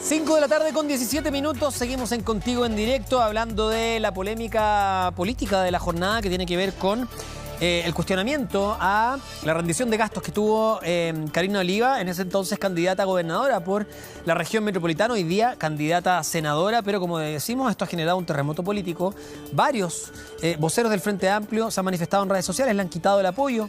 5 de la tarde con 17 minutos, seguimos en Contigo en Directo hablando de la polémica política de la jornada que tiene que ver con el cuestionamiento a la rendición de gastos que tuvo Karina Oliva, en ese entonces candidata a gobernadora por la región metropolitana, hoy día candidata a senadora, pero como decimos, esto ha generado un terremoto político. Varios voceros del Frente Amplio se han manifestado en redes sociales, le han quitado el apoyo.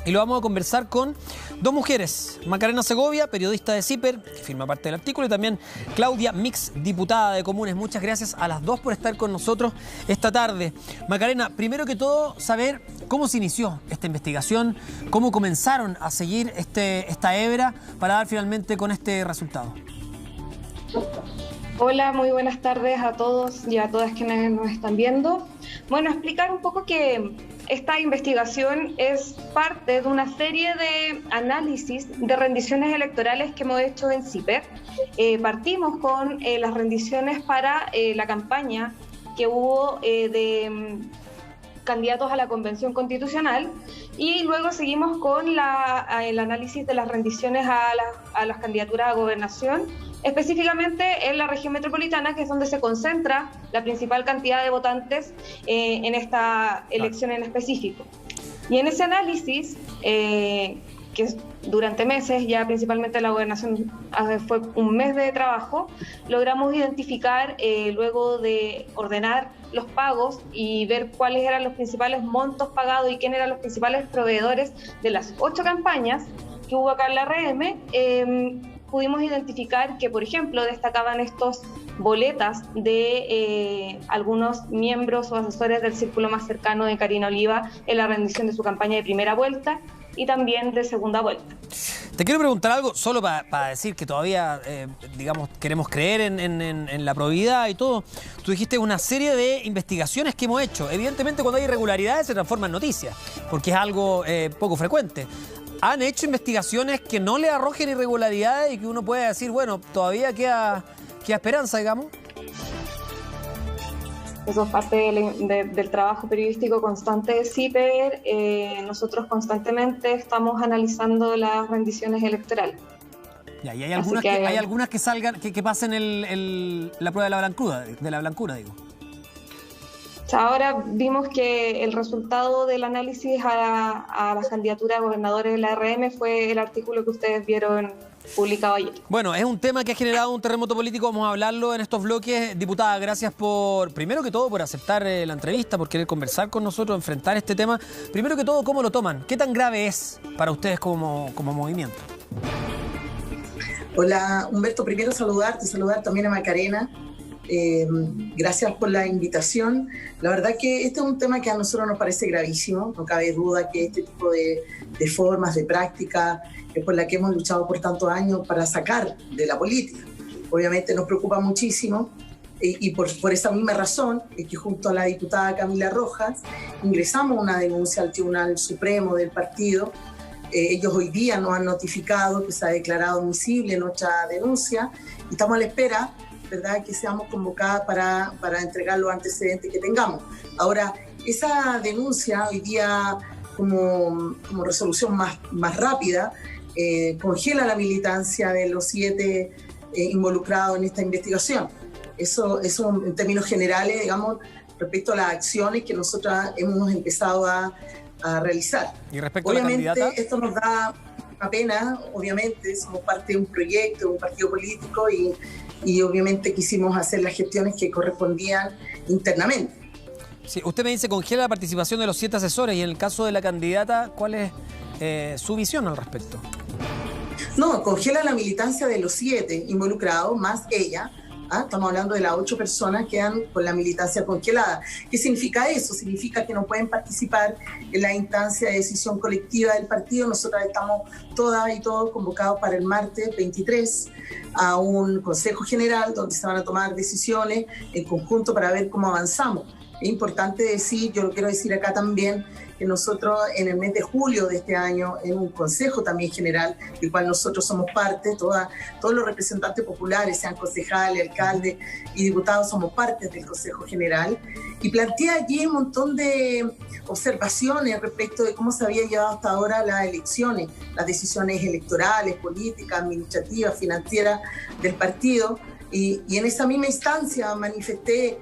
Y lo vamos a conversar con dos mujeres, Macarena Segovia, periodista de CIPER, que firma parte del artículo, y también Claudia Mix, diputada de Comunes. Muchas gracias a las dos por estar con nosotros esta tarde. Macarena, primero que todo, saber cómo se inició esta investigación, cómo comenzaron a seguir esta hebra para dar finalmente con este resultado. Hola, muy buenas tardes a todos y a todas quienes nos están viendo. Bueno, explicar un poco que esta investigación es parte de una serie de análisis de rendiciones electorales que hemos hecho en CIPER. Partimos con las rendiciones para la campaña que hubo de candidatos a la Convención Constitucional y luego seguimos con el análisis de las rendiciones a las candidaturas a gobernación, específicamente en la región metropolitana, que es donde se concentra la principal cantidad de votantes en esta elección en específico. Y en ese análisis, que durante meses, ya principalmente la gobernación fue un mes de trabajo, logramos identificar, luego de ordenar los pagos y ver cuáles eran los principales montos pagados y quiénes eran los principales proveedores de las 8 campañas que hubo acá en la RM, pudimos identificar que, por ejemplo, destacaban estos boletas de algunos miembros o asesores del círculo más cercano de Karina Oliva en la rendición de su campaña de primera vuelta y también de segunda vuelta. Te quiero preguntar algo, solo para decir que todavía, digamos, queremos creer en la probidad y todo. Tú dijiste una serie de investigaciones que hemos hecho. Evidentemente, cuando hay irregularidades se transforma en noticias, porque es algo poco frecuente. ¿Han hecho investigaciones que no le arrojen irregularidades y que uno puede decir, bueno, todavía queda esperanza, digamos? Eso es parte del trabajo periodístico constante de CIPER. Nosotros constantemente estamos analizando las rendiciones electorales. Ya, y hay algunas que salgan, que pasen la prueba de la blancura, digo. Ahora vimos que el resultado del análisis a las candidaturas a gobernadores de la RM fue el artículo que ustedes vieron publicado ayer. Bueno, es un tema que ha generado un terremoto político, vamos a hablarlo en estos bloques. Diputada, gracias primero que todo por aceptar la entrevista, por querer conversar con nosotros, enfrentar este tema. Primero que todo, ¿cómo lo toman? ¿Qué tan grave es para ustedes como movimiento? Hola, Humberto, primero saludar también a Macarena. Gracias por la invitación. La verdad que este es un tema que a nosotros nos parece gravísimo. No cabe duda que este tipo de formas, de práctica, es por la que hemos luchado por tantos años para sacar de la política. Obviamente nos preocupa muchísimo y por esa misma razón es que junto a la diputada Camila Rojas ingresamos una denuncia al Tribunal Supremo del partido. Ellos hoy día nos han notificado que se ha declarado admisible nuestra denuncia y estamos a la espera, ¿verdad?, que seamos convocadas para entregar los antecedentes que tengamos. Ahora, esa denuncia hoy día, como resolución más rápida, congela la militancia de los 7 involucrados en esta investigación. Eso en términos generales, digamos, respecto a las acciones que nosotras hemos empezado a realizar. ¿Y respecto obviamente, a la candidata? Esto nos da una pena, obviamente, somos parte de un proyecto, de un partido político y obviamente quisimos hacer las gestiones que correspondían internamente. Sí, usted me dice congela la participación de los 7 asesores y en el caso de la candidata, ¿cuál es su visión al respecto? No, congela la militancia de los 7 involucrados, más ella. Estamos hablando de las 8 personas que quedan con la militancia congelada. ¿Qué significa eso? Significa que no pueden participar en la instancia de decisión colectiva del partido. Nosotras estamos todas y todos convocados para el martes 23 a un Consejo General donde se van a tomar decisiones en conjunto para ver cómo avanzamos. Es importante decir, yo lo quiero decir acá también, que nosotros en el mes de julio de este año, en un consejo también general, del cual nosotros somos parte, todos los representantes populares, sean concejales, alcaldes y diputados, somos parte del Consejo General, y planteé allí un montón de observaciones respecto de cómo se habían llevado hasta ahora las elecciones, las decisiones electorales, políticas, administrativas, financieras del partido. Y en esa misma instancia manifesté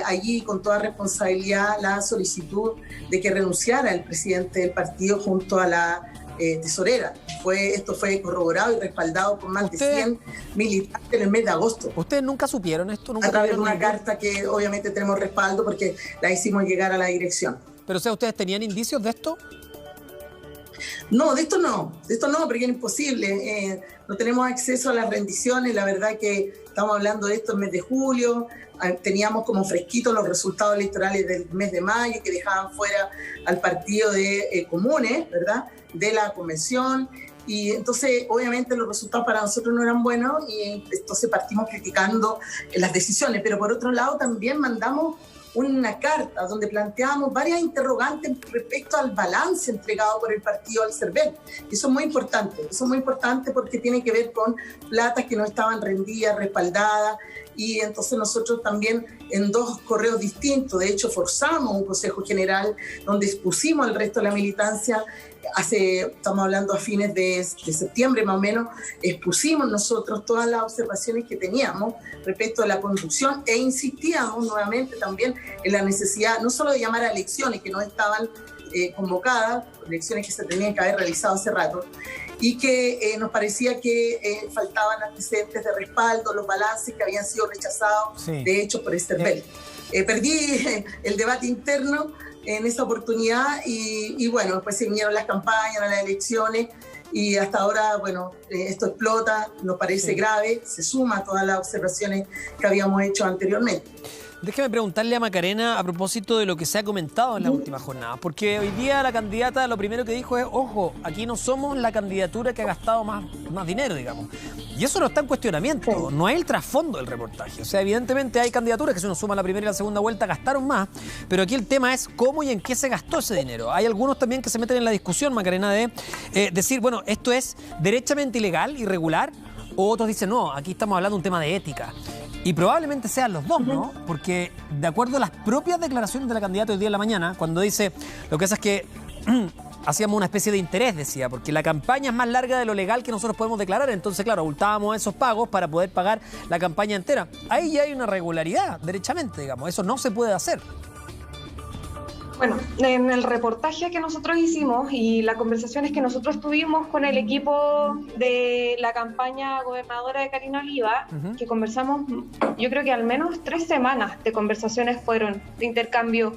allí con toda responsabilidad la solicitud de que renunciara el presidente del partido junto a la tesorera. Esto fue corroborado y respaldado por más de 100 militantes en el mes de agosto. ¿Ustedes nunca supieron esto? ¿Nunca a través de una carta que obviamente tenemos respaldo porque la hicimos llegar a la dirección. Pero, o sea, ¿ustedes tenían indicios de esto? No, de esto no, porque es imposible. No tenemos acceso a las rendiciones, la verdad que estamos hablando de esto en el mes de julio, teníamos como fresquitos los resultados electorales del mes de mayo que dejaban fuera al partido de comunes, ¿verdad?, de la convención, y entonces obviamente los resultados para nosotros no eran buenos y entonces partimos criticando las decisiones, pero por otro lado también mandamos una carta donde planteamos varias interrogantes respecto al balance entregado por el partido al CERVEL. Eso es muy importante porque tiene que ver con platas que no estaban rendidas, respaldadas, y entonces nosotros también en 2 correos distintos, de hecho forzamos un consejo general donde expusimos al resto de la militancia, estamos hablando a fines de septiembre más o menos, expusimos nosotros todas las observaciones que teníamos respecto a la conducción e insistíamos nuevamente también en la necesidad no solo de llamar a elecciones que no estaban convocadas, elecciones que se tenían que haber realizado hace rato, y que nos parecía que faltaban antecedentes de respaldo, los balances que habían sido rechazados, sí, de hecho por el CERVEL. Perdí el debate interno en esa oportunidad y bueno, después se vinieron las campañas, las elecciones y hasta ahora, bueno, esto explota, nos parece grave, se suma a todas las observaciones que habíamos hecho anteriormente. Déjeme preguntarle a Macarena a propósito de lo que se ha comentado en la última jornada, porque hoy día la candidata lo primero que dijo es, ojo, aquí no somos la candidatura que ha gastado más dinero, digamos. Y eso no está en cuestionamiento, no hay el trasfondo del reportaje. O sea, evidentemente hay candidaturas que si uno suma la primera y la segunda vuelta gastaron más, pero aquí el tema es cómo y en qué se gastó ese dinero. Hay algunos también que se meten en la discusión, Macarena, de decir, bueno, esto es derechamente ilegal, irregular, o otros dicen, no, aquí estamos hablando de un tema de ética. Y probablemente sean los dos, ¿no? Porque de acuerdo a las propias declaraciones de la candidata hoy día en la mañana, cuando dice, lo que pasa es que hacíamos una especie de interés, decía, porque la campaña es más larga de lo legal que nosotros podemos declarar, entonces, claro, abultábamos esos pagos para poder pagar la campaña entera. Ahí ya hay una irregularidad, derechamente, digamos, eso no se puede hacer. Bueno, en el reportaje que nosotros hicimos y las conversaciones que nosotros tuvimos con el equipo de la campaña gobernadora de Karina Oliva, que conversamos, yo creo que al menos 3 semanas de conversaciones fueron de intercambio,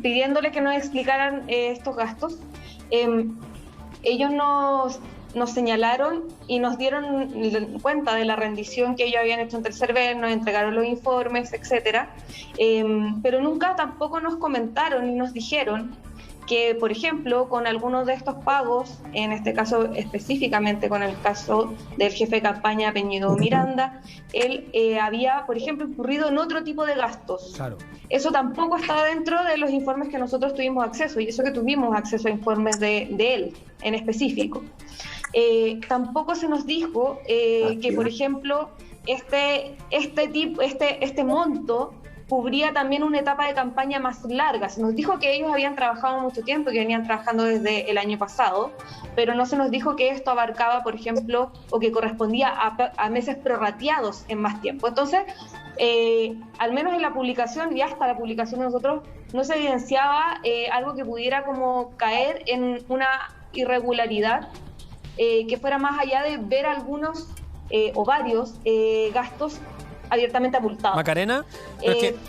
pidiéndole que nos explicaran estos gastos. Ellos nos señalaron y nos dieron cuenta de la rendición que ellos habían hecho ante el CERVEL, nos entregaron los informes, etcétera, pero nunca tampoco nos comentaron ni nos dijeron que, por ejemplo, con algunos de estos pagos, en este caso específicamente con el caso del jefe de campaña Peñido Miranda, él había, por ejemplo, incurrido en otro tipo de gastos. Claro. Eso tampoco estaba dentro de los informes que nosotros tuvimos acceso, y eso que tuvimos acceso a informes de él en específico. Tampoco se nos dijo que, por ejemplo, este monto cubría también una etapa de campaña más larga. Se nos dijo que ellos habían trabajado mucho tiempo y que venían trabajando desde el año pasado, pero no se nos dijo que esto abarcaba, por ejemplo, o que correspondía a meses prorrateados en más tiempo. Entonces, al menos en la publicación y hasta la publicación de nosotros, no se evidenciaba algo que pudiera como caer en una irregularidad que fuera más allá de ver algunos o varios gastos abiertamente abultados. Macarena,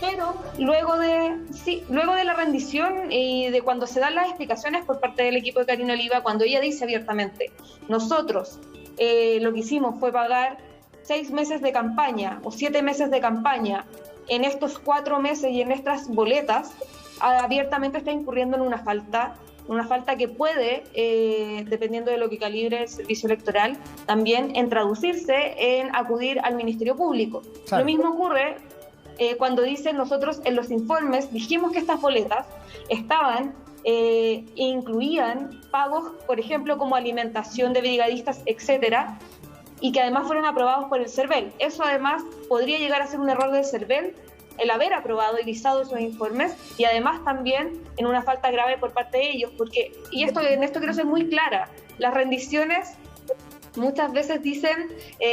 pero luego de la rendición y de cuando se dan las explicaciones por parte del equipo de Karina Oliva, cuando ella dice abiertamente, nosotros lo que hicimos fue pagar 6 meses de campaña o 7 meses de campaña en estos 4 meses y en estas boletas, abiertamente está incurriendo en una falta que puede, dependiendo de lo que calibre el servicio electoral, también en traducirse en acudir al Ministerio Público. Claro. Lo mismo ocurre cuando dicen nosotros en los informes, dijimos que estas boletas estaban incluían pagos, por ejemplo, como alimentación de brigadistas, etcétera, y que además fueron aprobados por el CERVEL. Eso además podría llegar a ser un error del CERVEL, el haber aprobado y listado esos informes, y además también en una falta grave por parte de ellos, porque, en esto quiero ser muy clara, las rendiciones muchas veces dicen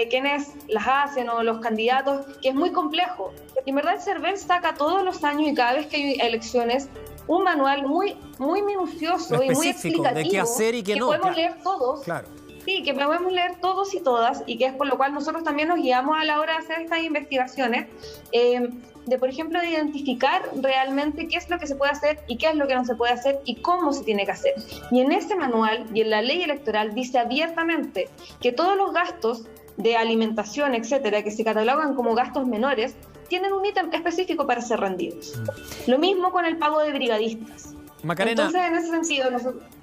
quienes las hacen o los candidatos, que es muy complejo. Y en verdad el CERVEL saca todos los años y cada vez que hay elecciones un manual muy minucioso y muy explicativo de qué hacer y qué no. Podemos leer todos. Claro. Sí, que podemos leer todos y todas, y que es por lo cual nosotros también nos guiamos a la hora de hacer estas investigaciones, de, por ejemplo, de identificar realmente qué es lo que se puede hacer y qué es lo que no se puede hacer y cómo se tiene que hacer. Y en ese manual y en la ley electoral dice abiertamente que todos los gastos de alimentación, etcétera, que se catalogan como gastos menores, tienen un ítem específico para ser rendidos. Lo mismo con el pago de brigadistas. Macarena. Entonces, en ese sentido,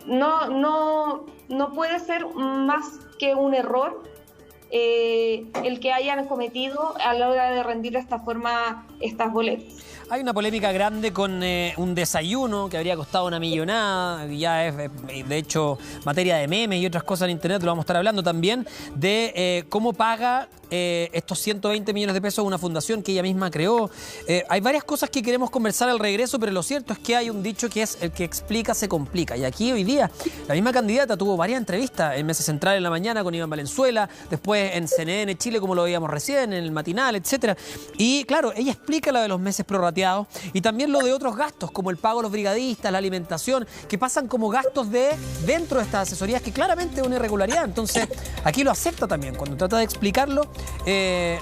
no puede ser más que un error el que hayan cometido a la hora de rendir de esta forma estas boletas. Hay una polémica grande con un desayuno que habría costado una millonada, ya es de hecho materia de memes y otras cosas en internet, lo vamos a estar hablando también, de cómo paga estos 120 millones de pesos una fundación que ella misma creó. Hay varias cosas que queremos conversar al regreso, pero lo cierto es que hay un dicho que es: el que explica se complica. Y aquí hoy día la misma candidata tuvo varias entrevistas en Mesa Central en la mañana con Iván Valenzuela, después en CNN Chile, como lo veíamos recién, en el matinal, etcétera. Y claro, ella explica lo de los meses prorrateados y también lo de otros gastos, como el pago a los brigadistas, la alimentación, que pasan como gastos dentro de estas asesorías, que claramente es una irregularidad. Entonces, aquí lo acepta también. Cuando trata de explicarlo,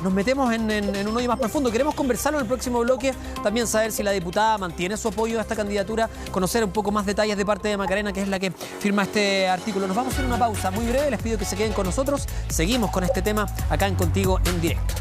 nos metemos en un hoyo más profundo. Queremos conversarlo en el próximo bloque, también saber si la diputada mantiene su apoyo a esta candidatura, conocer un poco más detalles de parte de Macarena, que es la que firma este artículo. Nos vamos a hacer una pausa muy breve, les pido que se queden con nosotros. Seguimos con este tema acá en Contigo en Directo.